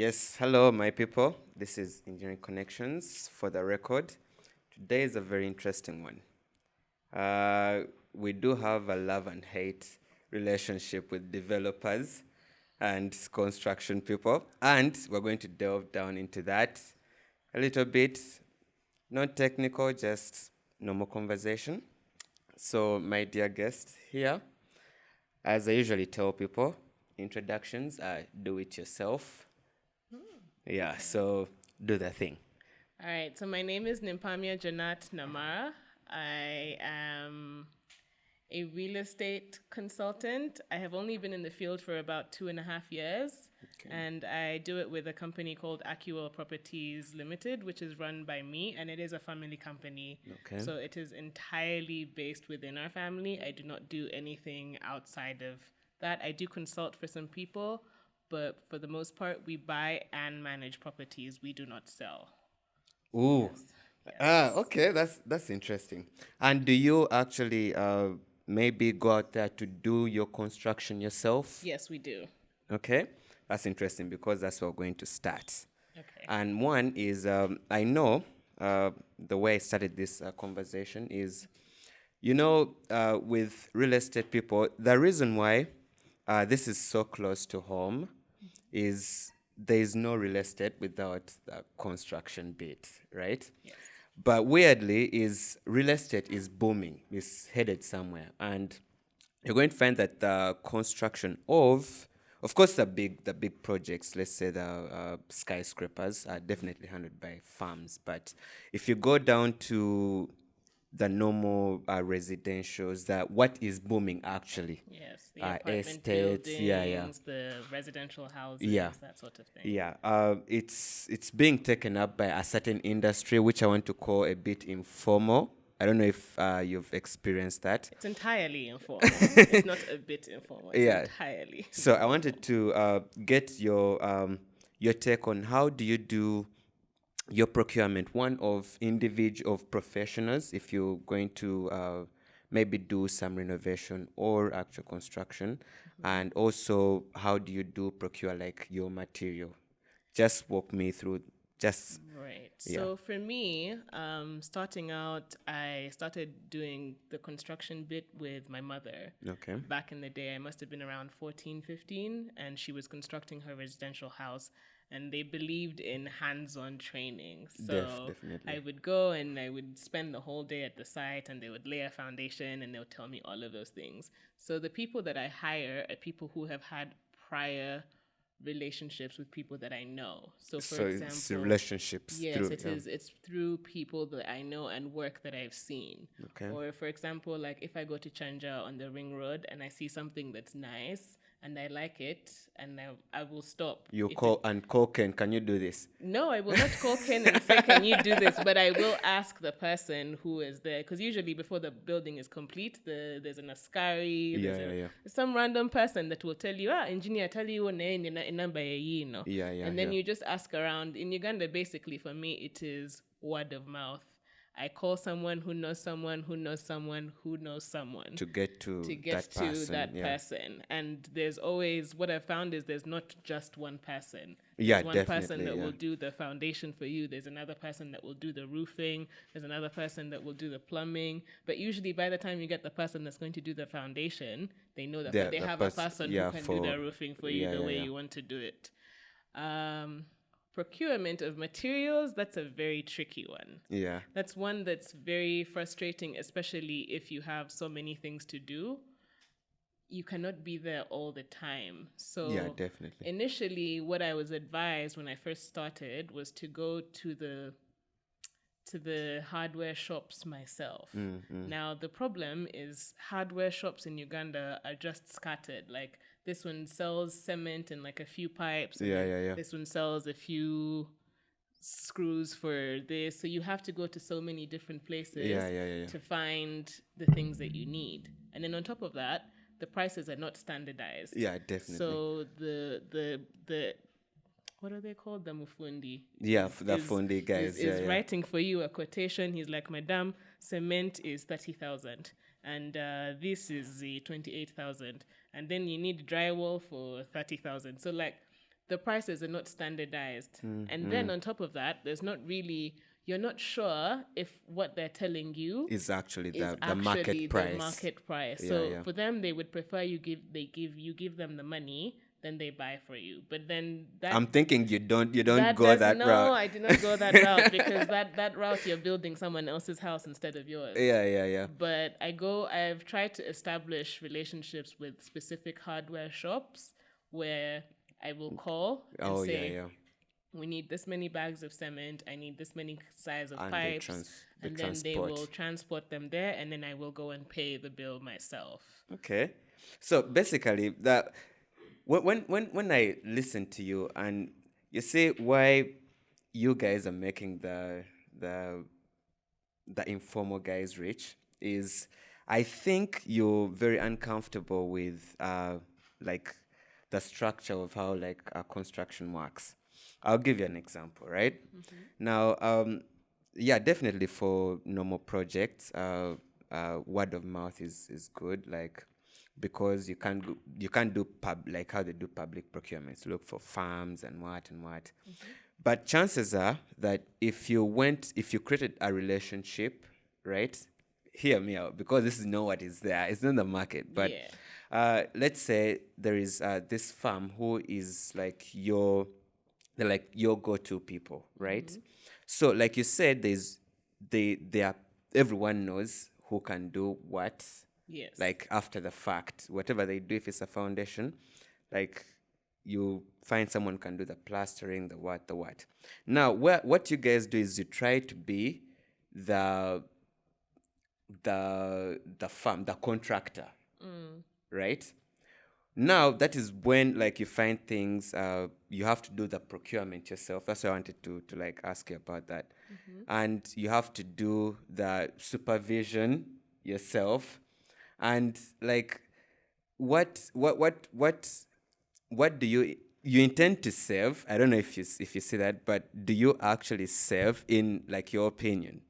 Yes, hello, my people. This is Engineering Connections. For the record, today is a very interesting one. We do have a love and hate relationship with developers and construction people, and we're going to delve down into that a little bit. Not technical, just normal conversation. So, my dear guest here, as I usually tell people, introductions are do it yourself. Yeah, so do the thing. All right, so my name is Nimpamia Janat Namara. I am a real estate consultant. I have only been in the field for about 2.5 years, and I do it with a company called Acuel Properties Limited, which is run by me, and it is a family company. Okay. So it is entirely based within our family. I do not do anything outside of that. I do consult for some people, but for the most part, we buy and manage properties. We do not sell. Ooh. Yes. Okay, that's interesting. And do you actually maybe go out there to do your construction yourself? Yes, we do. Okay, that's interesting because that's where we're going to start. Okay. And one is I know the way I started this conversation is, with real estate people, the reason why this is so close to home is there is no real estate without the construction bit, right? Yes. But weirdly, is real estate is booming, is headed somewhere, and you're going to find that the construction of course, the big projects, let's say the skyscrapers, are definitely handled by farms. But if you go down to the normal residentials, that what is booming actually? Yes, the apartment Estates, buildings, the residential houses, Yeah. that sort of thing. Yeah, it's being taken up by a certain industry, which I want to call a bit informal. I don't know if you've experienced that. It's entirely informal. It's not a bit informal. It's Yeah. entirely. So I wanted to get your take on how do you do your procurement, one of professionals, if you're going to maybe do some renovation or actual construction, and also how do you do procure like your material? Just walk me through. Just Right. Yeah. So for me, starting out, I started doing the construction bit with my mother. Okay. Back in the day, I must have been around 14, 15, and she was constructing her residential house. And they believed in hands-on training. So Definitely. I would go and I would spend the whole day at the site, and they would lay a foundation and they would tell me all of those things. So the people that I hire are people who have had prior relationships with people that I know. So for So it's example, relationships yes, through. it is. It's through people that I know and work that I've seen. Okay. Or for example, like if I go to Chanja on the Ring Road and I see something that's nice and I like it, and I will stop. You If call Ken, can you do this? No, I will not call Ken and say, "Can you do this?" But I will ask the person who is there, because usually before the building is complete, there's an askari, Yeah. some random person that will tell you, engineer, tell you what number you know. Yeah. And then Yeah. you just ask around. In Uganda, basically for me, it is word of mouth. I call someone who knows someone who knows someone who knows someone To get to get that person. that yeah. person. And there's always, what I've found is there's not just one person. Yeah, There's one person definitely, that yeah. will do the foundation for you. There's another person that will do the roofing. There's another person that will do the plumbing. But usually by the time you get the person that's going to do the foundation, they know that they have a person who can do the roofing for you the way you want to do it. Procurement of materials, that's a very tricky one. Yeah. That's one that's very frustrating, especially if you have so many things to do. You cannot be there all the time. So Yeah, definitely. initially, what I was advised when I first started was to go to the hardware shops myself. Now, the problem is hardware shops in Uganda are just scattered. Like, this one sells cement and like a few pipes. And Yeah. This one sells a few screws for this. So you have to go to so many different places Yeah. to find the things that you need. And then on top of that, the prices are not standardized. Yeah, definitely. So the what are they called? The mufundi. Yeah, the fundi guys. Is writing for you a quotation. He's like, Madam, cement is 30,000. And this is the 28,000. And then you need drywall for 30,000. So like, the prices are not standardized. And then on top of that, you're not sure if what they're telling you Is actually is the actually market price. the market price. Yeah, So yeah. for them, they would prefer you give them the money, then they buy for you. But then I'm thinking you don't go does that no, route. I did not go that route because that route you're building someone else's house instead of yours. Yeah, yeah, yeah. But I've tried to establish relationships with specific hardware shops where I will call and Oh, yeah, say, yeah. we need this many bags of cement, I need this many size of And pipes, the and then they transport. will transport them there, and then I will go and pay the bill myself. Okay. So basically, that when I listen to you and you say why you guys are making the informal guys rich is, I think you're very uncomfortable with like the structure of how like construction works. I'll give you an example, right? Now, yeah, definitely for normal projects, word of mouth is good, like because you can't do like how they do public procurements, look for farms and what and what. But chances are that if you created a relationship, right? Hear me out, because this is not what is there. It's not the market. But Yeah. let's say there is this farm who is like they're like your go-to people, right? So like you said, they are, everyone knows who can do what, Yes. like after the fact, whatever they do, if it's a foundation, like you find someone can do the plastering, the what. Now, what you guys do is you try to be the farm, the contractor, right? Now that is when like you find things, you have to do the procurement yourself. That's why I wanted to like ask you about that. And you have to do the supervision yourself. And like what do you intend to save? I don't know if you see that, but do you actually save, in like your opinion?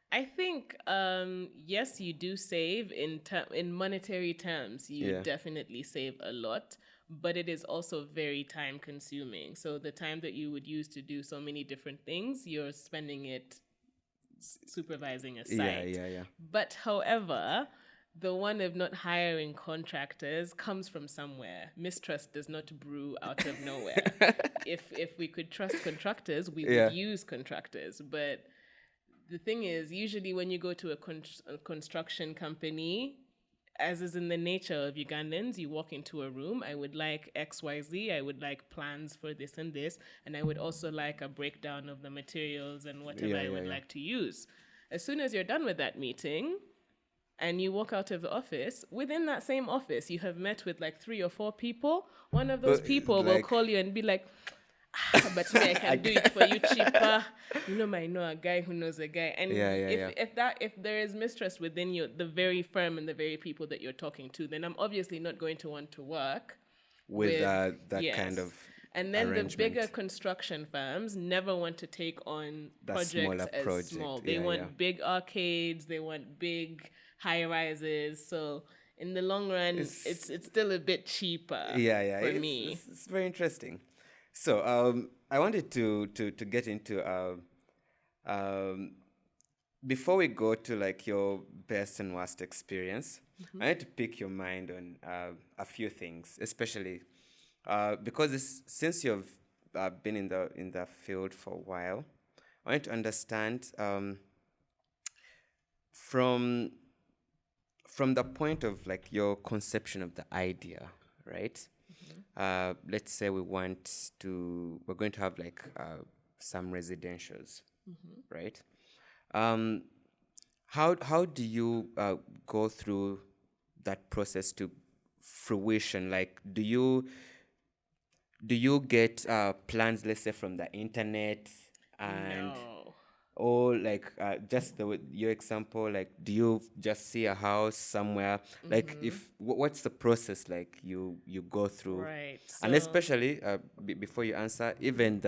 I think yes, you do save in monetary terms. You Yeah. definitely save a lot, but it is also very time consuming. So the time that you would use to do so many different things, you're spending it supervising a site. Yeah. But however, the one of not hiring contractors comes from somewhere. Mistrust does not brew out of nowhere. If we could trust contractors, we Yeah. would use contractors, but the thing is, usually when you go to a construction company, as is in the nature of Ugandans, you walk into a room, I would like XYZ, I would like plans for this and this, and I would also like a breakdown of the materials and whatever I would like to use. As soon as you're done with that meeting and you walk out of the office, within that same office, you have met with like 3 or 4 people. One of those people will call you and be like, but me, I can do it for you cheaper. I know a guy who knows a guy. And if there is mistrust within you, the very firm and the very people that you're talking to, then I'm obviously not going to want to work with that kind of and then the bigger construction firms never want to take on projects as small. They want big arcades, they want big high rises. So in the long run, it's still a bit cheaper for me. It's very interesting. So I wanted to get into before we go to like your best and worst experience, I need to pick your mind on a few things, especially because since you've been in the field for a while, I want to understand from the point of like your conception of the idea, right? Let's say we're going to have like some residentials, right? How do you go through that process to fruition? Like, do you get plans, let's say, from the internet, and No. or like just your example, like do you just see a house somewhere, like if what's the process like you go through, Right. and especially before you answer, even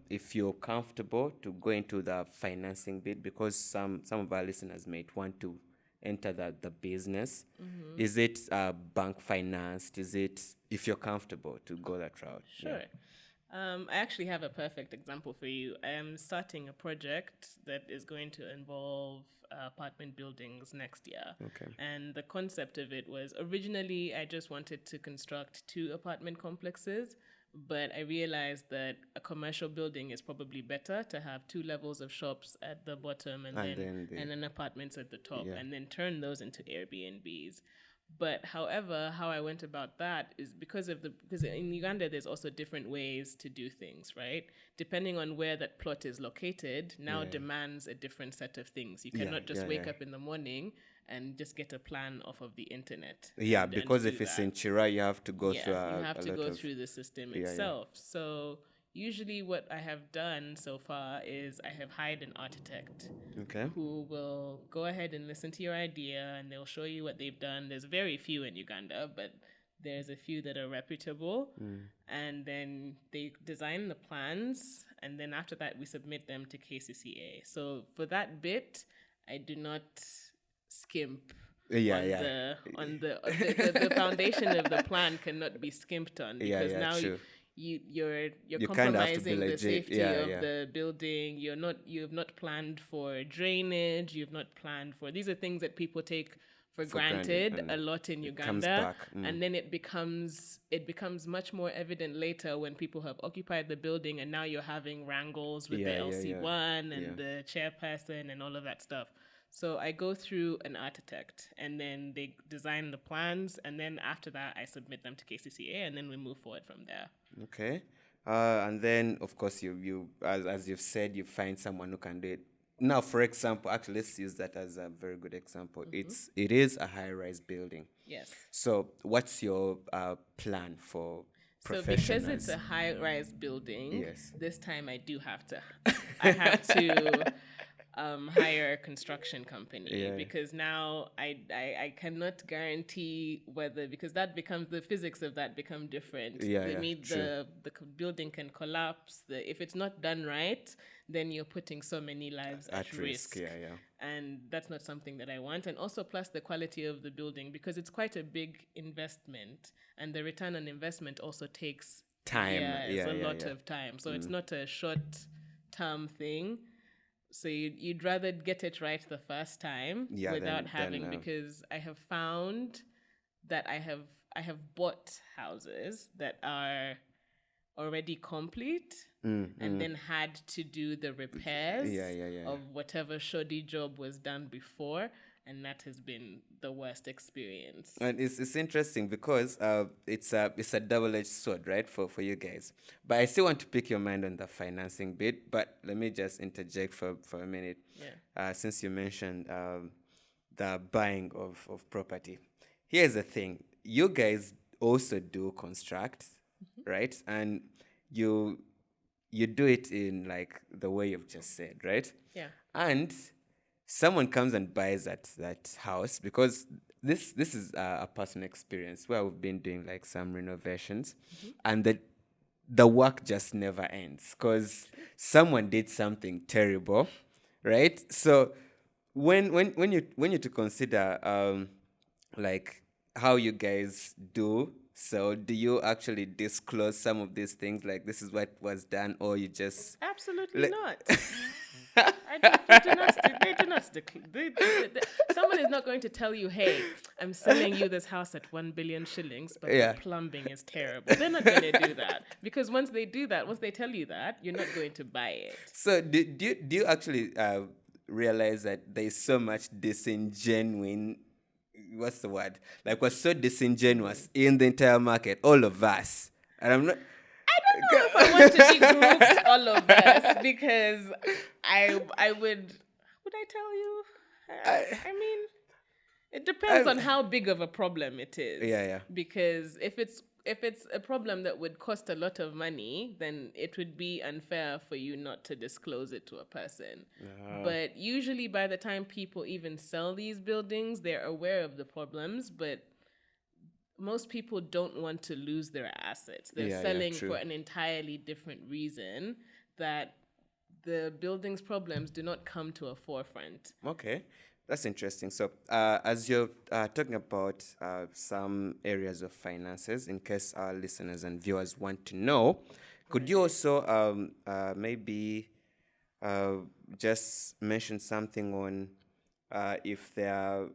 if you're comfortable to go into the financing bit, because some of our listeners might want to enter the business. Is it bank financed? Is it, if you're comfortable to go that route? Sure. I actually have a perfect example for you. I am starting a project that is going to involve apartment buildings next year. Okay. And the concept of it was originally I just wanted to construct 2 apartment complexes, but I realized that a commercial building is probably better to have 2 levels of shops at the bottom and then apartments at the top, Yeah. and then turn those into Airbnbs. But however, how I went about that is because in Uganda there's also different ways to do things, right? Depending on where that plot is located, now Yeah. demands a different set of things. You Yeah, cannot just yeah, wake yeah. up in the morning and just get a plan off of the internet. Yeah, and because do if it's that. in Chira, you have to go Yeah, through you have a to lot go of. through the system Yeah, yeah. itself. So usually what I have done so far is I have hired an architect Okay. who will go ahead and listen to your idea, and they'll show you what they've done. There's very few in Uganda, but there's a few that are reputable. And then they design the plans, and then after that we submit them to KCCA. So for that bit, I do not skimp Yeah, on yeah. the foundation of the plan cannot be skimped on, Yeah, because yeah, now true. you're You kinda have to be compromising the legit. safety Yeah, of yeah. the building. You've not planned for drainage. You've not planned for, these are things that people take for granted, granted and a lot in it comes Uganda. back. And then it becomes much more evident later when people have occupied the building, and now you're having wrangles with Yeah, the yeah, LC1 yeah. and the chairperson and all of that stuff. So I go through an architect, and then they design the plans, and then after that I submit them to KCCA, and then we move forward from there. Okay. And then, of course, you as you've said, you find someone who can do it. Now, for example, actually, let's use that as a very good example. It is a high-rise building. Yes. So, what's your plan for So professionals? because it's a high-rise building, Yes. this time I have to hire a construction company, Yeah. because now I cannot guarantee whether, because that becomes, the physics of that become different. Yeah, The building can collapse. If it's not done right, then you're putting so many lives at risk. Yeah, yeah. And that's not something that I want. And also, plus the quality of the building, because it's quite a big investment, and the return on investment also takes Time. years, Yeah, a yeah, lot yeah. of time. So it's not a short-term thing. So you'd rather get it right the first time without having, because I have found that I have bought houses that are already complete and then had to do the repairs of whatever shoddy job was done before, and that has been the worst experience. And it's interesting because it's a double-edged sword, right, for you guys. But I still want to pick your mind on the financing bit. But let me just interject for a minute. Yeah. Since you mentioned the buying of property, here's the thing: you guys also do construct, right? And you do it in like the way you've just said, right? Yeah. And someone comes and buys that house, because this is a personal experience where we've been doing like some renovations, and the work just never ends because someone did something terrible, right? So when you to consider like how you guys do, so do you actually disclose some of these things, like this is what was done, or you just Absolutely not. They do not. Someone is not going to tell you, hey, I'm selling you this house at 1 billion shillings, but the plumbing is terrible. They're not going to do that, because once they tell you that, you're not going to buy it. So do you actually realize that there's so much disingenuine, what's the word? Like, we're so disingenuous in the entire market, all of us. And I'm not... I don't know if I want to be grouped all of us, because I would I tell you? I mean, it depends on how big of a problem it is. Yeah. Because if it's a problem that would cost a lot of money, then it would be unfair for you not to disclose it to a person. But usually by the time people even sell these buildings, they're aware of the problems, but most people don't want to lose their assets. They're selling for an entirely different reason, that the building's problems do not come to a forefront. Okay, that's interesting. So as you're talking about some areas of finances, in case our listeners and viewers want to know, Could you also maybe just mention something on if there are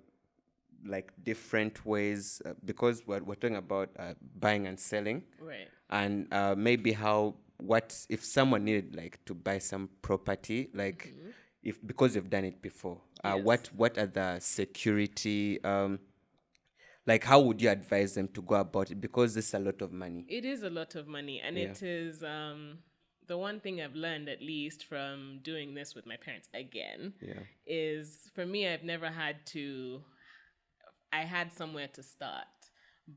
like different ways, because we're talking about buying and selling, Right. and maybe what if someone needed like to buy some property, like if because you've done it before, Yes. what are the security, like how would you advise them to go about it, because it's a lot of money? It is a lot of money, and Yeah. it is the one thing I've learned, at least from doing this with my parents again, Yeah. is for me, I've never had to. I had somewhere to start,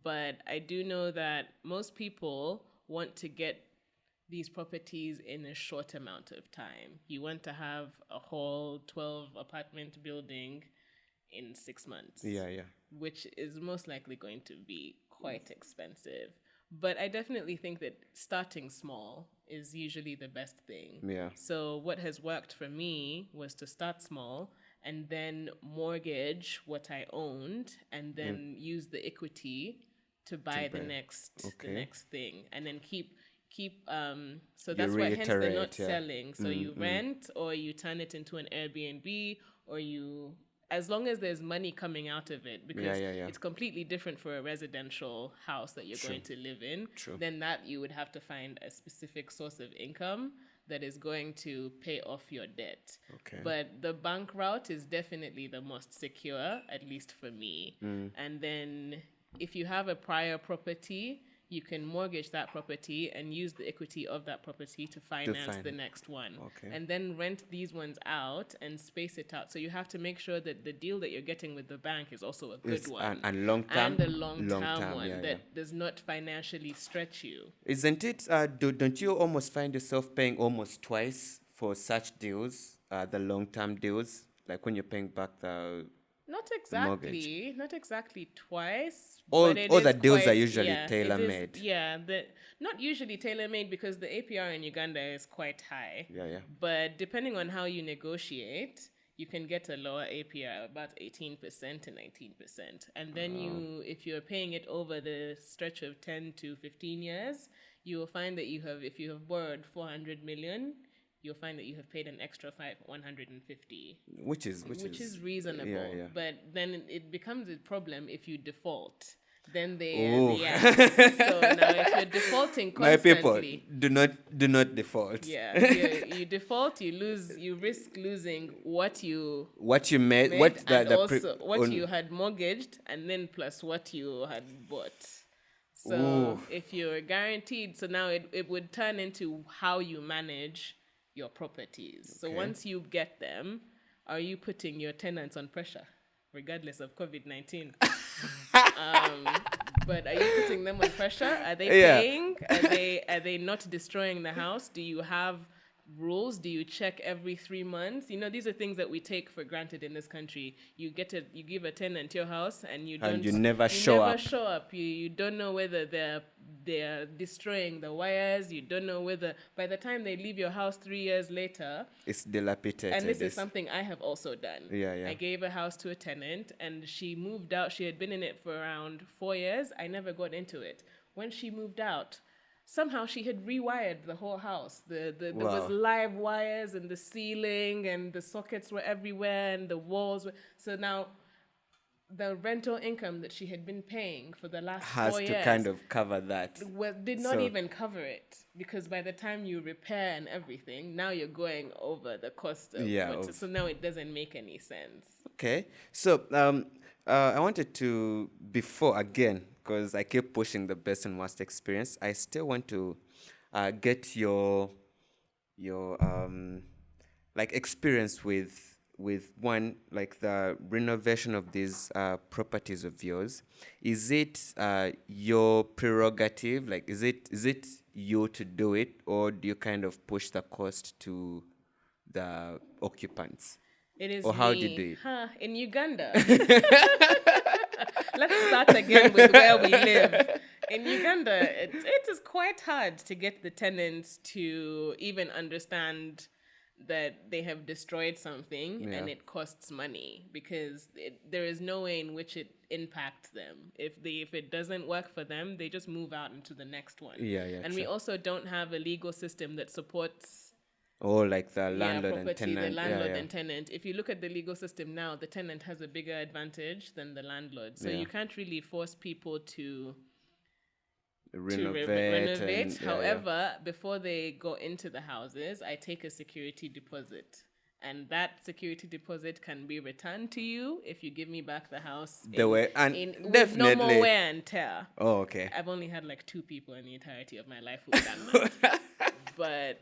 but I do know that most people want to get these properties in a short amount of time. You want to have a whole 12 apartment building in 6 months. Yeah, yeah. Which is most likely going to be quite expensive. But I definitely think that starting small is usually the best thing. Yeah. So what has worked for me was to start small and then mortgage what I owned and then use the equity to buy the next thing, and then keep so that's why hence they're not selling. So you rent, or you turn it into an Airbnb, or you, as long as there's money coming out of it, because it's completely different for a residential house that you're going to live in. Then that you would have to find a specific source of income that is going to pay off your debt. But the bank route is definitely the most secure, at least for me. And then if you have a prior property, you can mortgage that property and use the equity of that property to finance the next one. And then rent these ones out and space it out. So you have to make sure that the deal that you're getting with the bank is also a good one. And long term. And a long-term one that does not financially stretch you. Isn't it? Don't you almost find yourself paying almost twice for such deals, the long-term deals, like when you're paying back the mortgage? Not exactly twice. All but the deals are usually tailor-made. Not usually tailor-made, because the APR in Uganda is quite high. But depending on how you negotiate, you can get a lower APR, about 18% to 19%. And then if you're paying it over the stretch of 10 to 15 years, you will find that if you have borrowed 400 million, you'll find that you have paid an extra 150, which is reasonable. But then it becomes a problem if you default. Then So now if you're defaulting constantly, my people, do not default. You default, you risk losing what you made, what you had mortgaged, and then plus what you had bought. So if you're guaranteed, so now it would turn into how you manage your properties. So once you get them, are you putting your tenants on pressure, regardless of COVID-19? But are you putting them on pressure? Are they paying? Are they not destroying the house? Do you have rules? Do you check every 3 months? These are things that we take for granted in this country. You give a tenant your house, and you never show up. You don't know whether they're destroying the wires. You don't know whether by the time they leave your house 3 years later, it's dilapidated. And this is something I have also done. Yeah. I gave a house to a tenant, and she moved out. She had been in it for around 4 years. I never got into it. When she moved out, somehow she had rewired the whole house. There was live wires in the ceiling, and the sockets were everywhere, and the walls were. So now the rental income that she had been paying for the last 4 years has to kind of cover that. Did not even cover it, because by the time you repair and everything, now you're going over the cost of so now it doesn't make any sense. Okay. So I wanted to, before again, because I keep pushing the best and worst experience, I still want to get your like experience with one, like the renovation of these properties of yours. Is it your prerogative? Like, is it you to do it, or do you kind of push the cost to the occupants? It is or how do you do it? In Uganda. Let's start again with where we live. In Uganda, it is quite hard to get the tenants to even understand that they have destroyed something and it costs money because there is no way in which it impacts them. If it doesn't work for them, they just move out into the next one. And we also don't have a legal system that supports like the landlord and property, tenant. the landlord and tenant. If you look at the legal system now, the tenant has a bigger advantage than the landlord. So you can't really force people to renovate. However, before they go into the houses, I take a security deposit. And that security deposit can be returned to you if you give me back the house with no more wear and tear. Oh, okay. I've only had like 2 people in the entirety of my life who've done that. But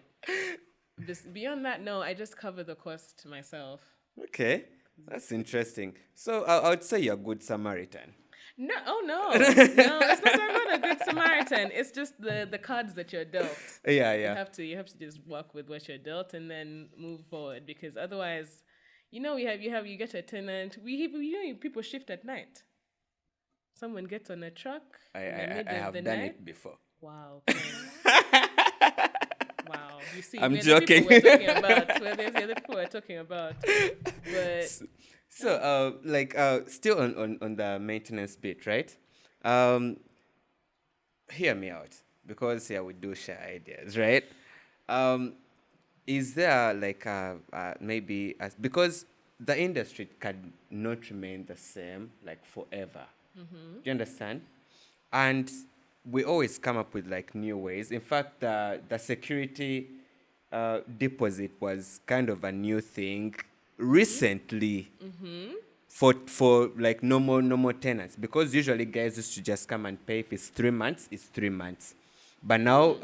beyond that, no, I just cover the cost myself. Okay, that's interesting. So I would say you're a good Samaritan. No, no, it's not. I'm not a good Samaritan. It's just the cards that you're dealt. Yeah. You have to just work with what you're dealt and then move forward, because otherwise, you get a tenant. People shift at night. Someone gets on a truck. I have done it before. Wow. Wow. You see, I'm joking. We're the people we're talking about. But so, still on the maintenance bit, right? Hear me out, because we do share ideas, right? Is there because the industry cannot remain the same forever. Do you understand? And we always come up with new ways. In fact, the security deposit was kind of a new thing recently for normal tenants, because usually guys used to just come and pay. If it's 3 months, it's 3 months. But now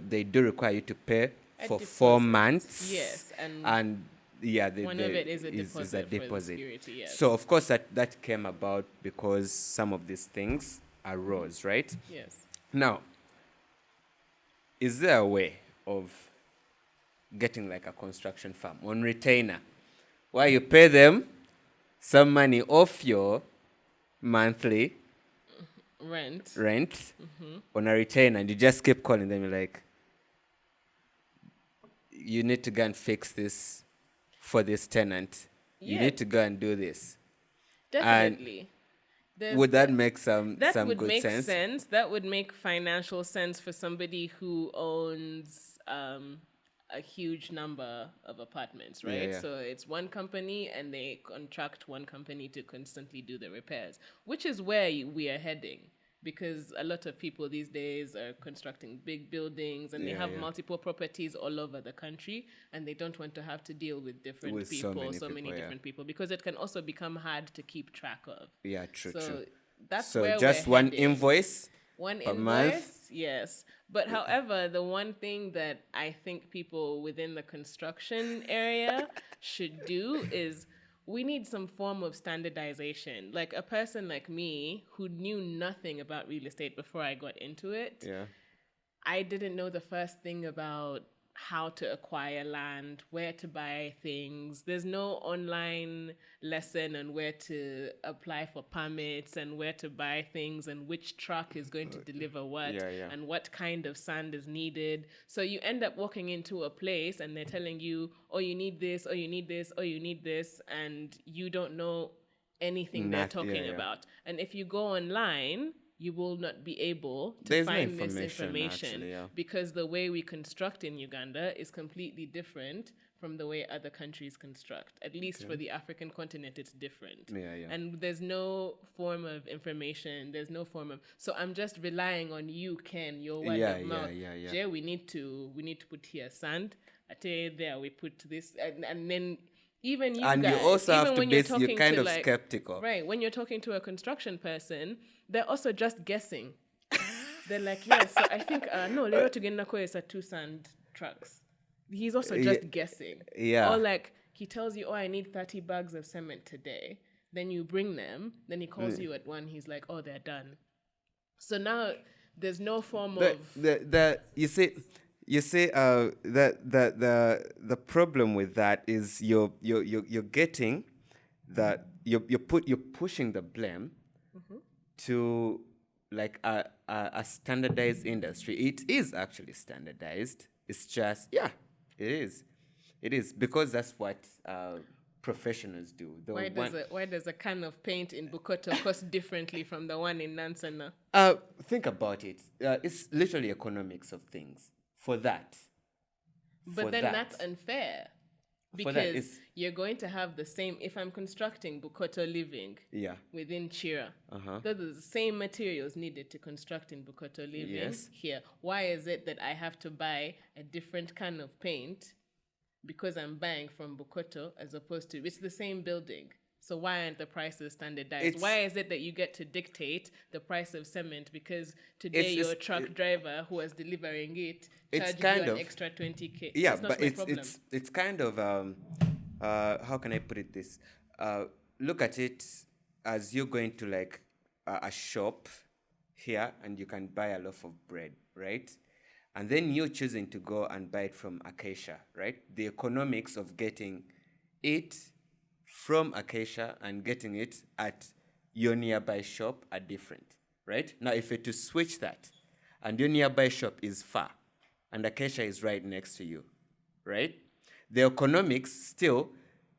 they do require you to pay for 4 months. Yes, and one of it is a deposit. For the security, yes. So of course that came about because some of these things arose, right? Yes. Now, is there a way of getting a construction firm on retainer, where you pay them some money off your monthly rent on a retainer, and you just keep calling them, you're like, you need to go and fix this for this tenant. You need to go and do this. Definitely. Would that make some good sense? That would make sense. That would make financial sense for somebody who owns a huge number of apartments, right? Yeah. So it's one company, and they contract one company to constantly do the repairs, which is where we are heading, because a lot of people these days are constructing big buildings, and they have multiple properties all over the country, and they don't want to have to deal with different people, so many different people, because it can also become hard to keep track of. Yeah, true. That's so where just we're one heading. invoice. One per invoice, month? yes. But however, the one thing that I think people within the construction area should do is we need some form of standardization. Like a person like me who knew nothing about real estate before I got into it, I didn't know the first thing about how to acquire land, where to buy things. There's no online lesson on where to apply for permits and where to buy things and which truck is going to deliver what and what kind of sand is needed. So you end up walking into a place and they're telling you, oh, you need this, or you need this, or you need this, and you don't know anything they're talking about. And if you go online, you will not be able to find this information actually, because the way we construct in Uganda is completely different from the way other countries construct. At least for the African continent, it's different. And there's no form of information. There's no form of... So I'm just relying on you, Ken, your word of mouth. Jay, we need to put here sand. I tell you there, we put this, and then... Even you and guys, you also have to base, you're kind of like, skeptical. Right, when you're talking to a construction person, they're also just guessing. They're like, yes, so I think, no, Lero Tugendako is 2 sand trucks. He's also just guessing. Or like, he tells you, oh, I need 30 bags of cement today. Then you bring them, then he calls you at 1, he's like, oh, they're done. So now there's no form of... You see, the problem with that is you're getting that you're pushing the blame to like a standardized industry. It is actually standardized. It's just it is. It is because that's what professionals do. Why does a can of paint in Bukoto cost differently from the one in Nansana? Think about it. It's literally economics of things. For that, But then that's unfair. For that, Because you're going to have the same, if I'm constructing Bukoto living yeah, within Chira, those are the same materials needed to construct in Bukoto living Yes. here. Why is it that I have to buy a different kind of paint because I'm buying from Bukoto as opposed to, it's the same building. So why aren't the prices standardized? Why is it that you get to dictate the price of cement because today your truck driver who was delivering it charged you an extra 20K? yeah, That's not but my problem. it's kind of how can I put it this? Look at it as you're going to like a shop here and you can buy a loaf of bread, right? And then you're choosing to go and buy it from Acacia, right? The economics of getting it from Acacia and getting it at your nearby shop are different, right? Now, if you're to switch that and your nearby shop is far and Acacia is right next to you, right? The economics still,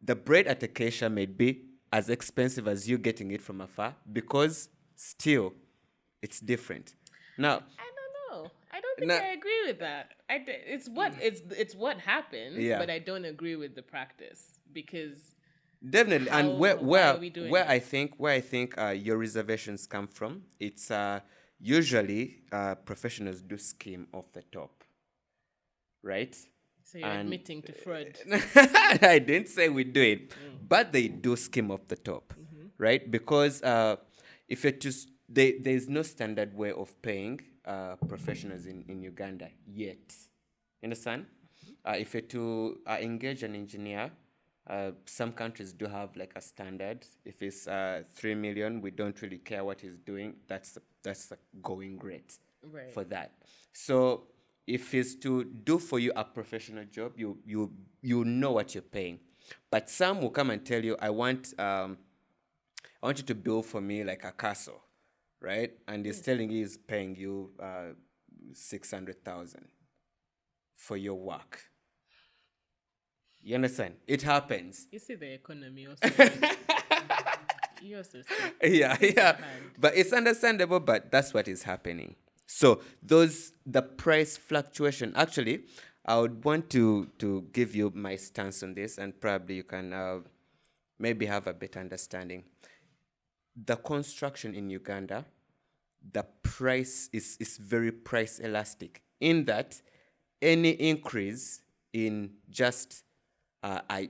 the bread at Acacia may be as expensive as you getting it from afar because still it's different. Now, I don't know. I don't think I agree with that. It's what happens, Yeah. but I don't agree with the practice because definitely, and why are we doing where I think your reservations come from, it's usually professionals do scheme off the top, right? so you're admitting to fraud. I didn't say we do it, but they do scheme off the top, right? Because if it just there's no standard way of paying professionals in Uganda yet. You understand? If you're to engage an engineer, some countries do have like a standard. If it's 3 million, we don't really care what he's doing. That's the going rate for that. So if it's to do for you a professional job, you know what you're paying. But some will come and tell you, I want you to build for me like a castle, right? And he's telling you he's paying you 600,000 for your work. You understand? It happens. You see the economy also. You're so sick. Yeah. But it's understandable, but that's what is happening. So the price fluctuation, actually, I would want to give you my stance on this, and probably you can maybe have a better understanding. The construction in Uganda, the price is very price elastic in that any increase in just a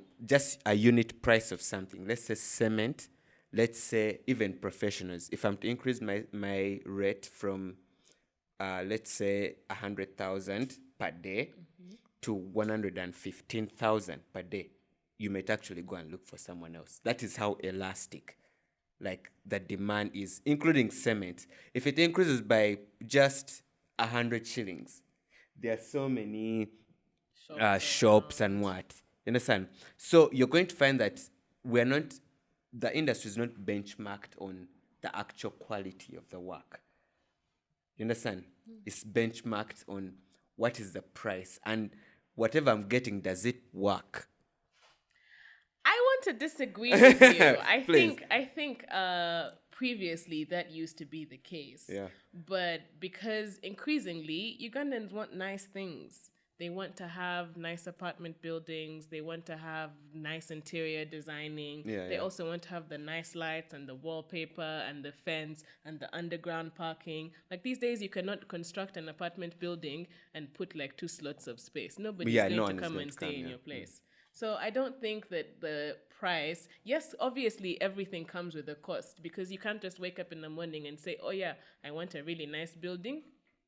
unit price of something, let's say cement, let's say even professionals, if I'm to increase my rate from let's say 100,000 per day to 115,000 per day, you might actually go and look for someone else. That is how elastic like the demand is, including cement. If it increases by just 100 shillings, there are so many shops and what. You understand? So you're going to find that the industry is not benchmarked on the actual quality of the work. You understand? It's benchmarked on what is the price, and whatever I'm getting, does it work? I want to disagree with you. Please. I think previously that used to be the case. Yeah. But because increasingly Ugandans want nice things. They want to have nice apartment buildings. They want to have nice interior designing. They also want to have the nice lights and the wallpaper and the fence and the underground parking. Like these days, you cannot construct an apartment building and put like 2 slots of space. Nobody's going to come and stay in your place. So I don't think that the price, yes, obviously everything comes with a cost because you can't just wake up in the morning and say, oh yeah, I want a really nice building,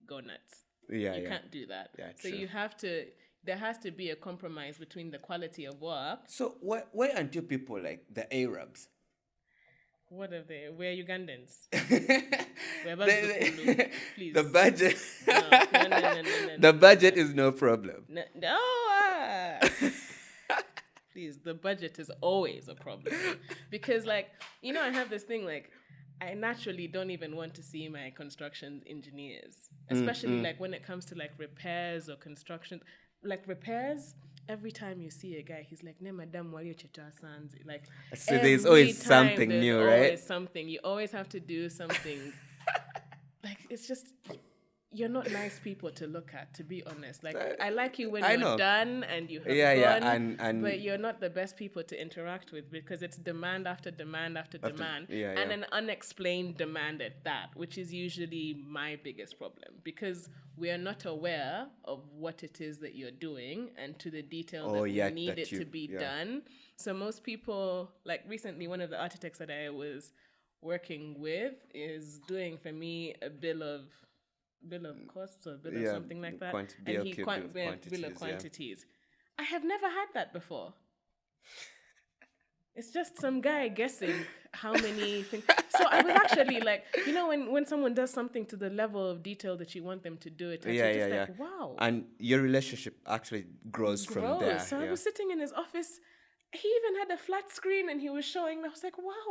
go nuts. You can't do that. Yeah, so true. there has to be a compromise between the quality of work. So why aren't you people like the Arabs? What are they? We're Ugandans. We're about to please. The budget. No. The budget is no problem. No. Please, the budget is always a problem. Because I have this thing I naturally don't even want to see my construction engineers, especially when it comes to repairs or construction. Repairs, every time you see a guy, he's like, "Ne madam, wali cheta sans." Like So there's every always time something there's new, always right? something. You always have to do something. Like it's just you're not nice people to look at, to be honest. Like I like you when I you're know. done and you have Yeah, gone, and but you're not the best people to interact with because it's demand after demand after demand, yeah, and yeah. an unexplained demand at that, which is usually my biggest problem because we are not aware of what it is that you're doing and to the detail Oh, that we yeah, need that it you, to be yeah. done. So most people, like recently, one of the architects that I was working with is doing for me a bill of costs or bill of Yeah, something like that, and he BLQ, bill of bill of quantities, yeah. quantities. I have never had that before. It's just some guy guessing how many things. So I was actually like, when someone does something to the level of detail that you want them to do it, at, Yeah, you're yeah, just yeah. like, wow, And your relationship actually grows from there. gross. So I Yeah. was sitting in his office. He even had a flat screen, and he was showing me. I was like, wow,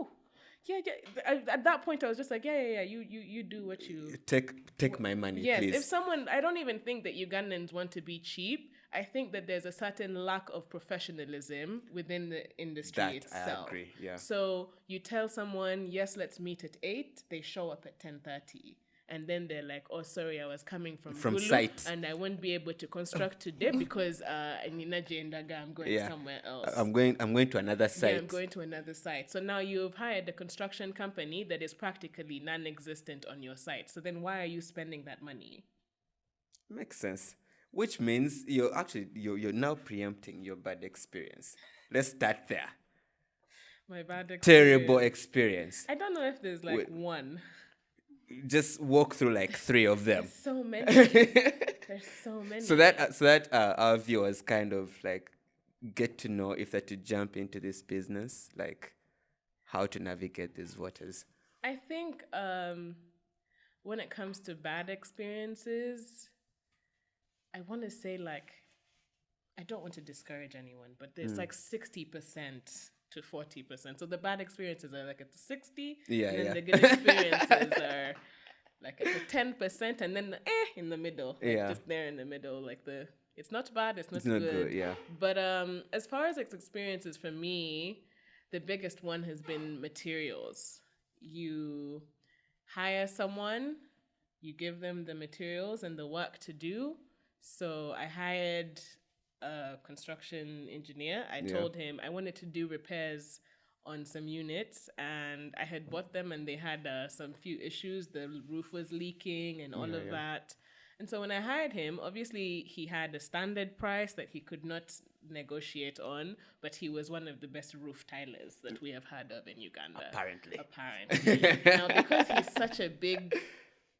yeah, yeah. At that point, I was just like, yeah. You do what you. Take my money, Yes, if please. someone, I don't even think that Ugandans want to be cheap. I think that there's a certain lack of professionalism within the industry That itself. I agree. Yeah. So you tell someone, yes, let's meet at 8. They show up at 10:30. And then they're like, oh, sorry, I was coming from Gulu site. and I won't be able to construct today because I'm going Yeah. somewhere else. I'm going to another Yeah, site. I'm going to another site. So now you've hired a construction company that is practically non-existent on your site. So then why are you spending that money? Makes sense. Which means you're now preempting your bad experience. Let's start there. My bad experience. Terrible experience. I don't know if there's like one. Just walk through like 3 of them. There's so many. There's so many. So that our viewers kind of like get to know if they're to jump into this business, like how to navigate these waters. I think when it comes to bad experiences, I want to say like, I don't want to discourage anyone, but there's like 60% to 40%. So the bad experiences are like at the 60, Yeah, and then yeah. the good experiences are like at the 10%, and then the in the middle, like Yeah. just there in the middle, like it's not bad, it's not It's not good. good, yeah. But as far as experiences for me, the biggest one has been materials. You hire someone, you give them the materials and the work to do. So I hired a construction engineer. I told him I wanted to do repairs on some units, and I had bought them and they had some few issues. The roof was leaking and all of that. And so when I hired him, obviously he had a standard price that he could not negotiate on, but he was one of the best roof tilers that we have heard of in Uganda. Apparently. Now, because he's such a big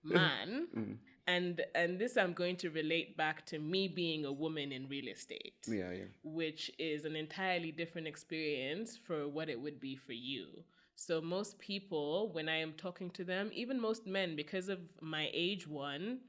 man, and this I'm going to relate back to me being a woman in real estate, which is an entirely different experience for what it would be for you. So most people, when I am talking to them, even most men, because of my age one,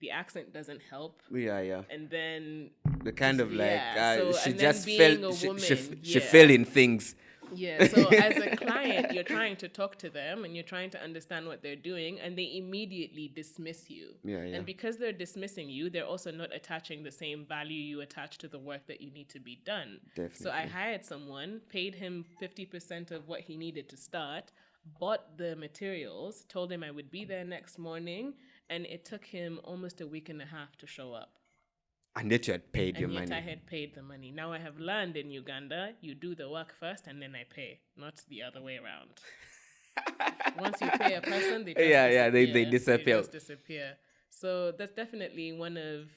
the accent doesn't help. Yeah. And then The kind of like she and then just being fell. a woman, She fell in things. Yeah, so as a client, you're trying to talk to them and you're trying to understand what they're doing, and they immediately dismiss you. Yeah. And because they're dismissing you, they're also not attaching the same value you attach to the work that you need to be done. Definitely. So I hired someone, paid him 50% of what he needed to start, bought the materials, told him I would be there next morning, and it took him almost a week and a half to show up. And yet you had paid your And yet money. I had paid the money. Now I have learned in Uganda, you do the work first and then I pay, not the other way around. Once you pay a person, they just disappear. They disappear. They just disappear. So that's definitely one of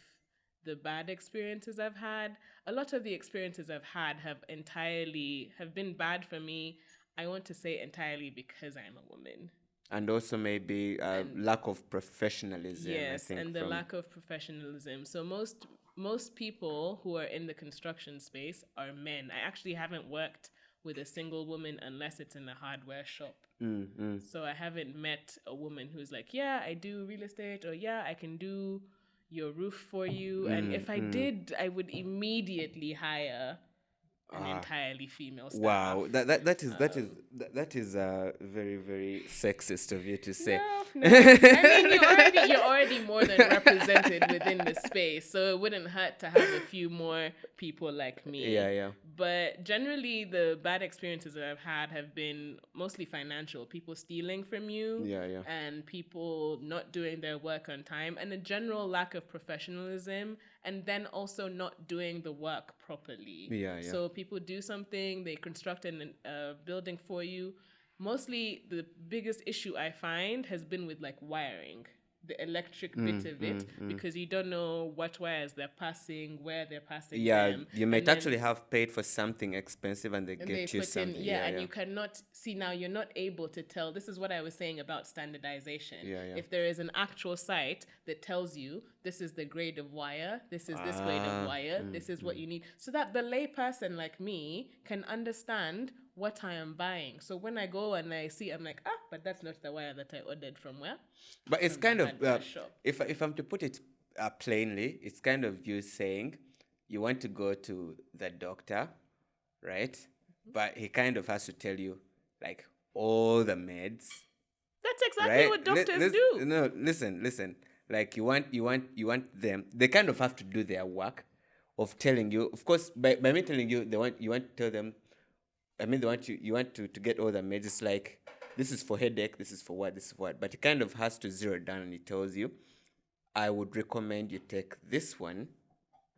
the bad experiences I've had. A lot of the experiences I've had have been bad for me. I want to say entirely because I'm a woman. And also maybe lack of professionalism. Yes, I think, and the lack of professionalism. So most people who are in the construction space are men. I actually haven't worked with a single woman unless it's in a hardware shop. So I haven't met a woman who's like, yeah, I do real estate, or yeah, I can do your roof for you. And if I did, I would immediately hire an entirely female staff. Wow, that is very, very sexist of you to say. No. I mean, you're already more than represented within the space, so it wouldn't hurt to have a few more people like me. Yeah. But generally, the bad experiences that I've had have been mostly financial. People stealing from you, Yeah. and people not doing their work on time, and a general lack of professionalism, and then also not doing the work properly. Yeah. So people do something, they construct a building for you. Mostly the biggest issue I find has been with like wiring, the electric bit of it, because you don't know what wires they're passing, where they're passing them. You might actually have paid for something expensive and they get you something. And you cannot see now. You're not able to tell. This is what I was saying about standardization. If there is an actual site that tells you this is the grade of wire, this is this grade of wire, this is what you need, so that the lay person like me can understand what I am buying. So when I go and I see, I'm like, but that's not the wire that I ordered from where? But it's From kind the of, hardware shop. if I'm to put it plainly, it's kind of you saying you want to go to the doctor, right? But he kind of has to tell you like all the meds. That's exactly right? what doctors do. No, listen. Like you want them. They kind of have to do their work of telling you. Of course, by me telling you, you want to tell them. I mean, you want to get all the meds. It's like, this is for headache, this is for what, this is for what. But it kind of has to zero down and it tells you, I would recommend you take this one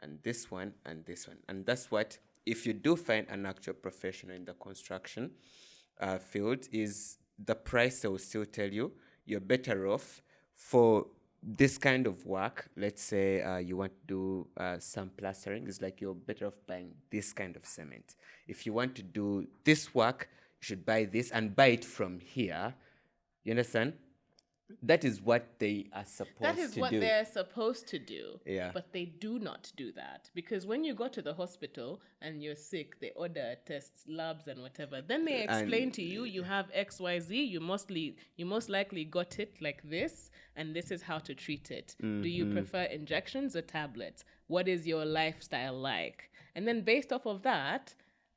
and this one and this one. And that's what, if you do find an actual professional in the construction field, is the price they will still tell you. You're better off for this kind of work. Let's say you want to do some plastering. It's like you're better off buying this kind of cement. If you want to do this work, you should buy this and buy it from here. You understand? That is what they are supposed to do. That is what they're supposed to do. Yeah. But they do not do that. Because when you go to the hospital and you're sick, they order tests, labs, and whatever. Then they explain to you, you have XYZ, you most likely got it like this, and this is how to treat it. Do you prefer injections or tablets? What is your lifestyle like? And then based off of that,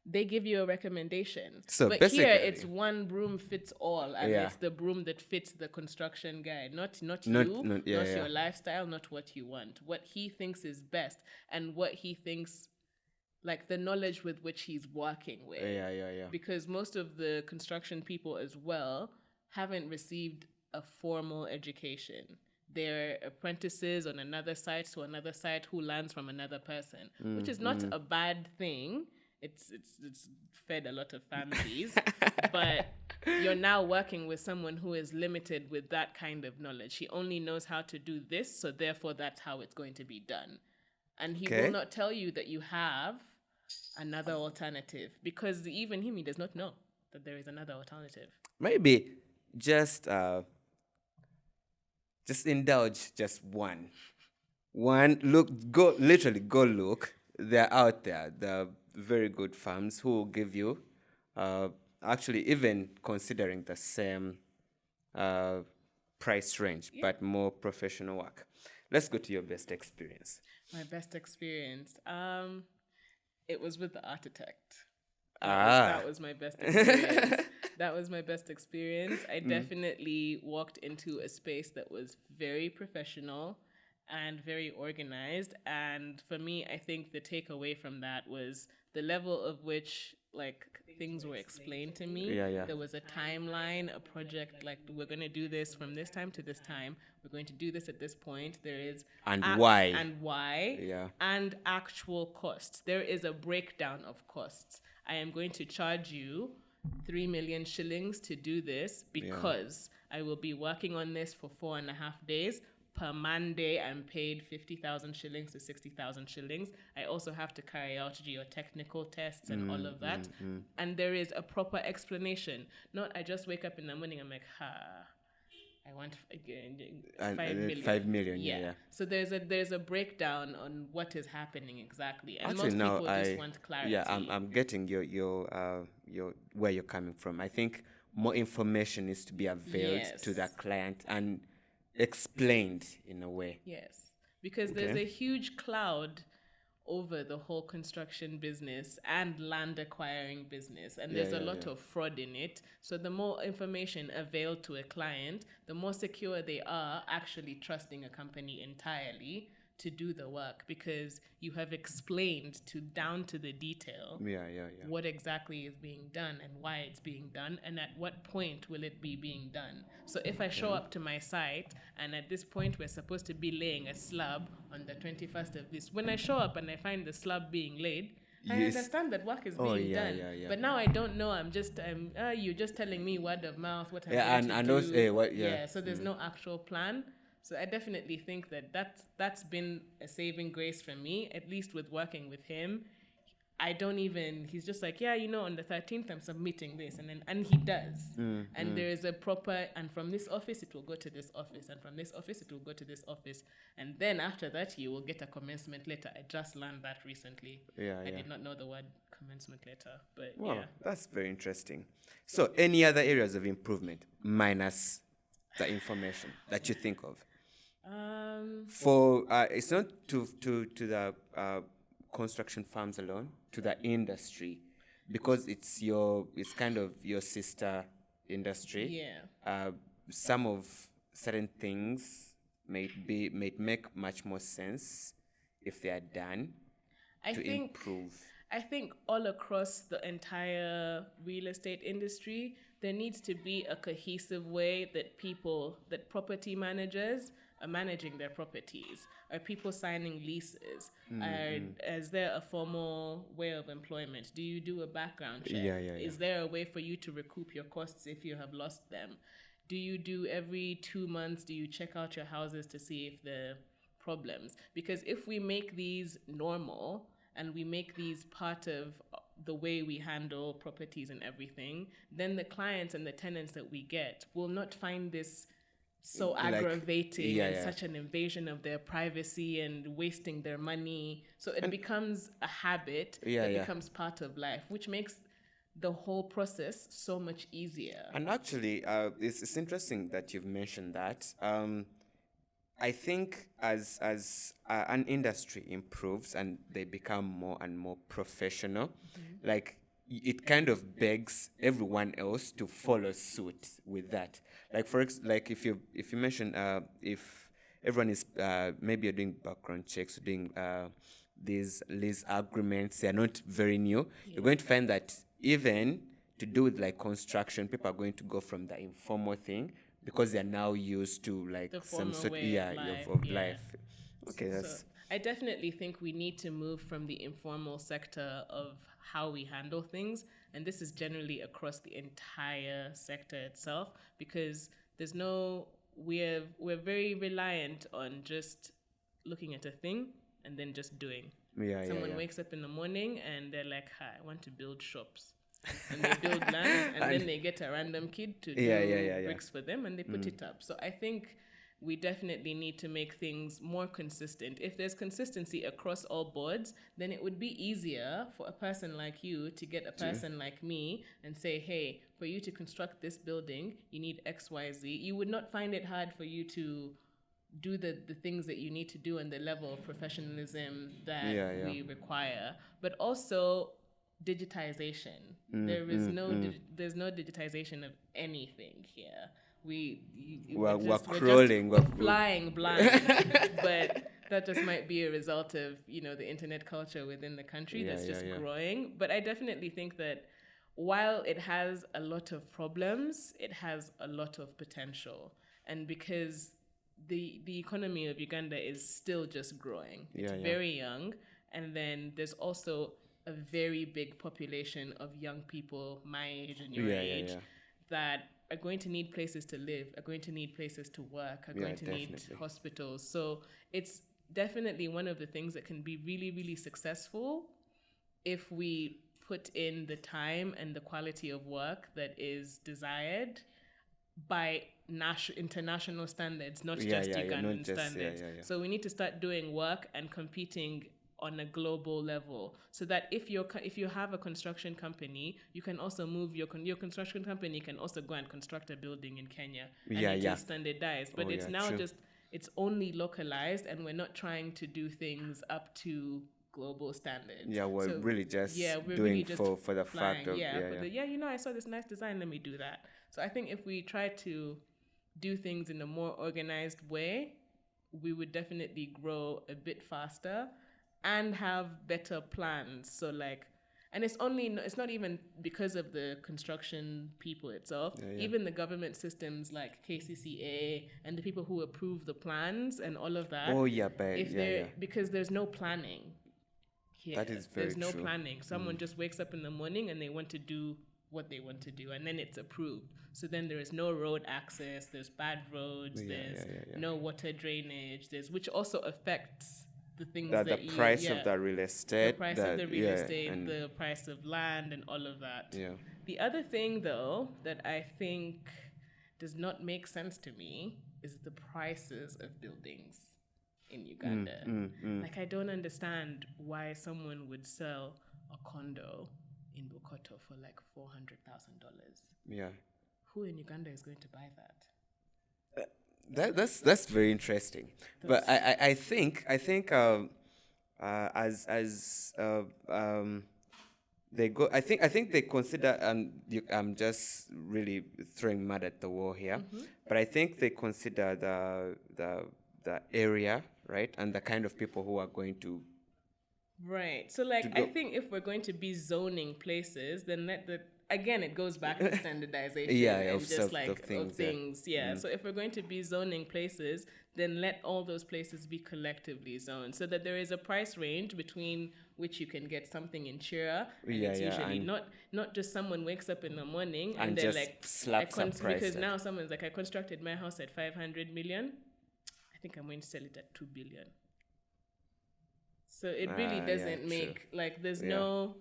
they give you a recommendation. So but basically, here it's one broom fits all, and it's the broom that fits the construction guy, not your lifestyle, not what you want, what he thinks is best, and what he thinks, like the knowledge with which he's working with. Yeah. Because most of the construction people as well haven't received a formal education. They're apprentices on another site to another site who learns from another person, which is not a bad thing. It's fed a lot of families, but you're now working with someone who is limited with that kind of knowledge. He only knows how to do this, so therefore that's how it's going to be done. And he will not tell you that you have another alternative, because even he does not know that there is another alternative. Maybe just indulge just one. Go look. They're out there. The very good firms who will give you, actually even considering the same price range, but more professional work. Let's go to your best experience. My best experience, it was with the architect. That was my best experience. That was my best experience. I definitely walked into a space that was very professional and very organized. And for me, I think the takeaway from that was the level of which things were explained to me. There was a timeline, a project, like we're going to do this from this time to this time. We're going to do this at this point. There is why. And actual costs. There is a breakdown of costs. I am going to charge you 3 million shillings to do this because I will be working on this for 4.5 days. Per Monday, I'm paid 50,000 shillings to 60,000 shillings. I also have to carry out geotechnical tests and all of that. And there is a proper explanation. Not I just wake up in the morning, I'm like, I want 5 million. 5 million, yeah. So there's a breakdown on what is happening exactly. And actually, most people just want clarity. Yeah, I'm getting your where you're coming from. I think more information needs to be availed to the client and explained in a way. Yes, because there's a huge cloud over the whole construction business and land acquiring business. And there's a lot of fraud in it. So the more information availed to a client, the more secure they are actually trusting a company entirely to do the work, because you have explained to down to the detail what exactly is being done and why it's being done and at what point will it be being done. So if I show up to my site and at this point we're supposed to be laying a slab on the 21st of this, when I show up and I find the slab being laid, I understand that work is being done. But now I don't know. You're just telling me word of mouth what I'm going to do. Also, so there's no actual plan. So I definitely think that's been a saving grace for me, at least with working with him. He's just like, on the 13th I'm submitting this, and he does. And there is a proper, and from this office it will go to this office, and from this office it will go to this office. And then after that you will get a commencement letter. I just learned that recently. I did not know the word commencement letter, but that's very interesting. So any other areas of improvement minus the information that you think of? It's not to the construction firms alone, to the industry, because it's kind of your sister industry. Some of certain things may make much more sense if they are done improve. I think all across the entire real estate industry, there needs to be a cohesive way that property managers are managing their properties. Are people signing leases? Is there a formal way of employment? Do you do a background check? Is there a way for you to recoup your costs if you have lost them? Do you do every 2 months, do you check out your houses to see if there are problems? Because if we make these normal and we make these part of the way we handle properties and everything, then the clients and the tenants that we get will not find this so aggravating and such an invasion of their privacy and wasting their money. So it becomes a habit that becomes part of life, which makes the whole process so much easier. And actually, it's interesting that you've mentioned that. I think as an industry improves and they become more and more professional, like it kind of begs everyone else to follow suit with that. Like if you mention if everyone is maybe you're doing background checks, doing these lease agreements, they are not very new. You're going to find that even to do with like construction, people are going to go from the informal thing because they are now used to like some sort of life. Okay, that's. So I definitely think we need to move from the informal sector of how we handle things, and this is generally across the entire sector itself, because we're very reliant on just looking at a thing and then just doing. Someone wakes up in the morning and they're like, "Hi, I want to build shops." And they build land, and then they get a random kid to do bricks for them, and they put it up. So I think we definitely need to make things more consistent. If there's consistency across all boards, then it would be easier for a person like you to get a person like me and say, hey, for you to construct this building, you need X, Y, Z. You would not find it hard for you to do the things that you need to do and the level of professionalism that we require. But also digitization. There's no digitization of anything here. We're flying blind, but that just might be a result of the internet culture within the country that's just growing. But I definitely think that while it has a lot of problems, it has a lot of potential, and because the economy of Uganda is still just growing, it's very young, and then there's also a very big population of young people my age and your age that are going to need places to live, are going to need places to work, are going to need hospitals. So it's definitely one of the things that can be really, really successful if we put in the time and the quality of work that is desired by international standards, not just Ugandan standards. So we need to start doing work and competing on a global level, so that if you have a construction company, you can also move your construction company can also go and construct a building in Kenya and it is standardized. But it's now just it's only localized, and we're not trying to do things up to global standards. Yeah, we're So, really just we're doing really just for the flying. fact of I saw this nice design, let me do that. So I think if we try to do things in a more organized way, we would definitely grow a bit faster and have better plans. So like, and it's not even because of the construction people itself. Even the government systems like KCCA and the people who approve the plans and all of that. Oh yeah, but Because there's no planning here. That is very There's no true. planning. Someone just wakes up in the morning and they want to do what they want to do, and then it's approved. So then there is no road access, there's bad roads, there's no water drainage, which also affects the things the price of the real estate, the price of the real estate, the price of land, and all of that. Yeah. The other thing, though, that I think does not make sense to me is the prices of buildings in Uganda. Like, I don't understand why someone would sell a condo in Bukoto for like $400,000. Yeah. Who in Uganda is going to buy that? That's very interesting. But I think they go. I think they consider. I'm just really throwing mud at the wall here, but I think they consider the area, right, and the kind of people who are going to. Right. So like, I think if we're going to be zoning places, then again, it goes back to standardization and just like of things. So if we're going to be zoning places, then let all those places be collectively zoned so that there is a price range between which you can get something in Chira. And it's usually not just someone wakes up in the morning and they're like, slaps a price. Because now someone's like, I constructed my house at 500 million. I think I'm going to sell it at 2 billion. So it really doesn't make, like, there's no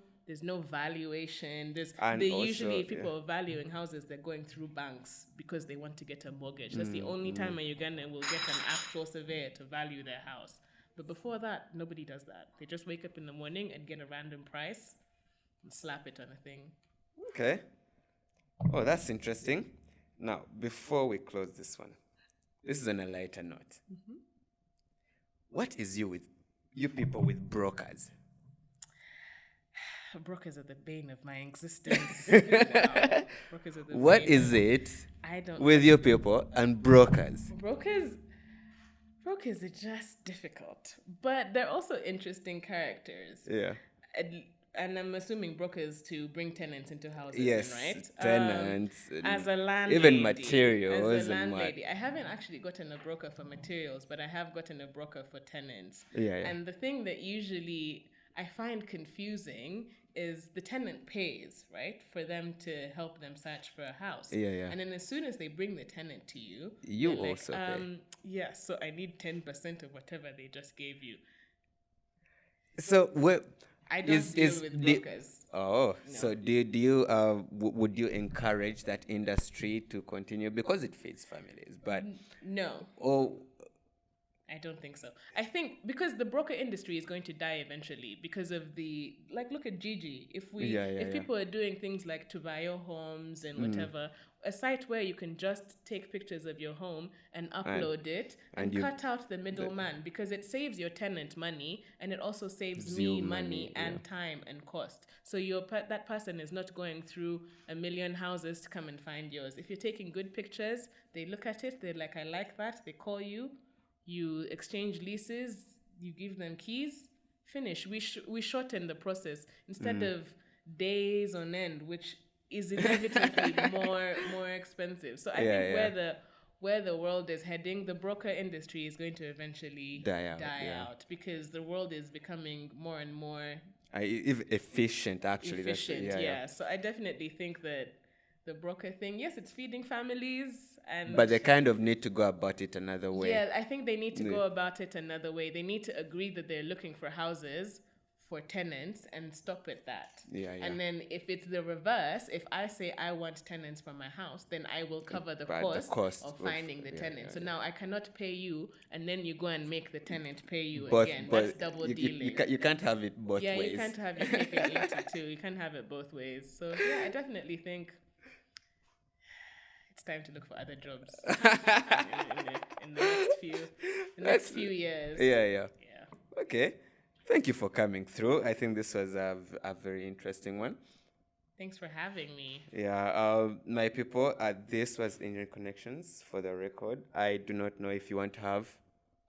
valuation. Usually people are valuing houses, they're going through banks because they want to get a mortgage. That's the only time a Ugandan will get an actual surveyor to value their house. But before that, nobody does that. They just wake up in the morning and get a random price and slap it on a thing. Okay. Oh, that's interesting. Now, before we close this one, this is on a lighter note. What is you people with brokers? Brokers are the bane of my existence. Brokers are the what bane is it I don't with you people and brokers? Brokers are just difficult, but they're also interesting characters. Yeah. And I'm assuming brokers to bring tenants into houses, yes, right? Tenants. As a landlady. Even materials. As a landlady. I haven't actually gotten a broker for materials, but I have gotten a broker for tenants. And the thing that usually I find confusing is the tenant pays, right, for them to help them search for a house. And then as soon as they bring the tenant to you, you also pay. Yes, so I need 10% of whatever they just gave you. So I don't deal with brokers. No. So do you would you encourage that industry to continue because it feeds families? But no. I don't think so. I think because the broker industry is going to die eventually because of look at Gigi. If people are doing things like Tubayo Homes and whatever, a site where you can just take pictures of your home and upload it and cut out the middleman, because it saves your tenant money and it also saves me money and time and cost. So that person is not going through a million houses to come and find yours. If you're taking good pictures, they look at it, they're like, I like that. They call you. You exchange leases, you give them keys, finish. We shorten the process instead of days on end, which is inevitably more expensive. So I think where the world is heading, the broker industry is going to eventually die out because the world is becoming more and more efficient. Actually, So I definitely think that the broker thing, yes, it's feeding families. But they kind of need to go about it another way. Yeah, I think they need to go about it another way. They need to agree that they're looking for houses for tenants and stop at that. And then if it's the reverse, if I say I want tenants for my house, then I will cover the cost of finding the tenant. So now I cannot pay you and then you go and make the tenant pay you again. That's double dealing. You can't have it both ways. Yeah, you can't have your cake and eat it too. You can't have it both ways. So yeah, I definitely think it's time to look for other jobs in the next few years. Yeah. Okay. Thank you for coming through. I think this was a very interesting one. Thanks for having me. Yeah, my people, this was Indian Connections for the record. I do not know if you want to have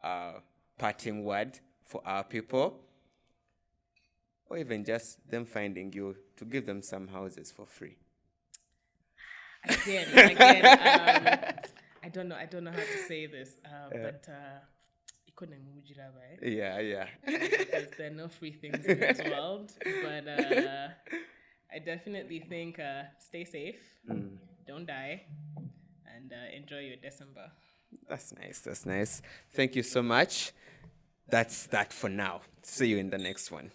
a parting word for our people, or even just them finding you to give them some houses for free. Again, I don't know how to say this, but Yeah. because there are no free things in this world. But I definitely think stay safe, don't die, and enjoy your December. That's nice. Thank you so much. That's that for now. See you in the next one.